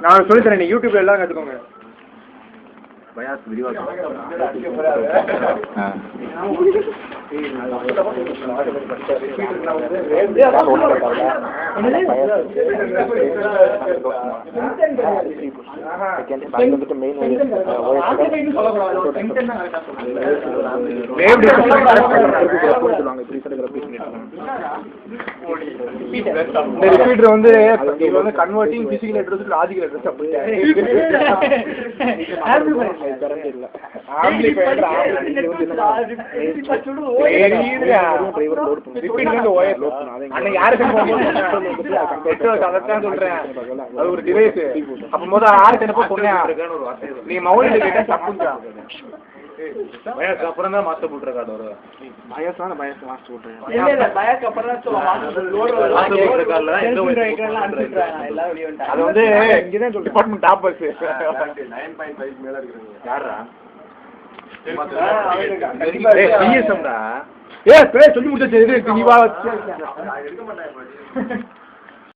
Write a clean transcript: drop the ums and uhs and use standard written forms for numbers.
நான் சொல்லி தரேன், நீ யூடியூப்ல எல்லாம் கற்றுக்கோங்க. பயாஸ் விரிவாக்கம் வந்து converting physical address logical address ஒரு டிவைஸ் அப்ப முதல் நீ மௌலில கேட்டா தப்புங்க. அப்புறம் தான் மாஸ்டர் போட்டுற கார்டு வரும். அது வந்து இங்கதான் டிபார்ட்மெண்ட் டாப்பர்ஸ். சொல்லி முடிச்சு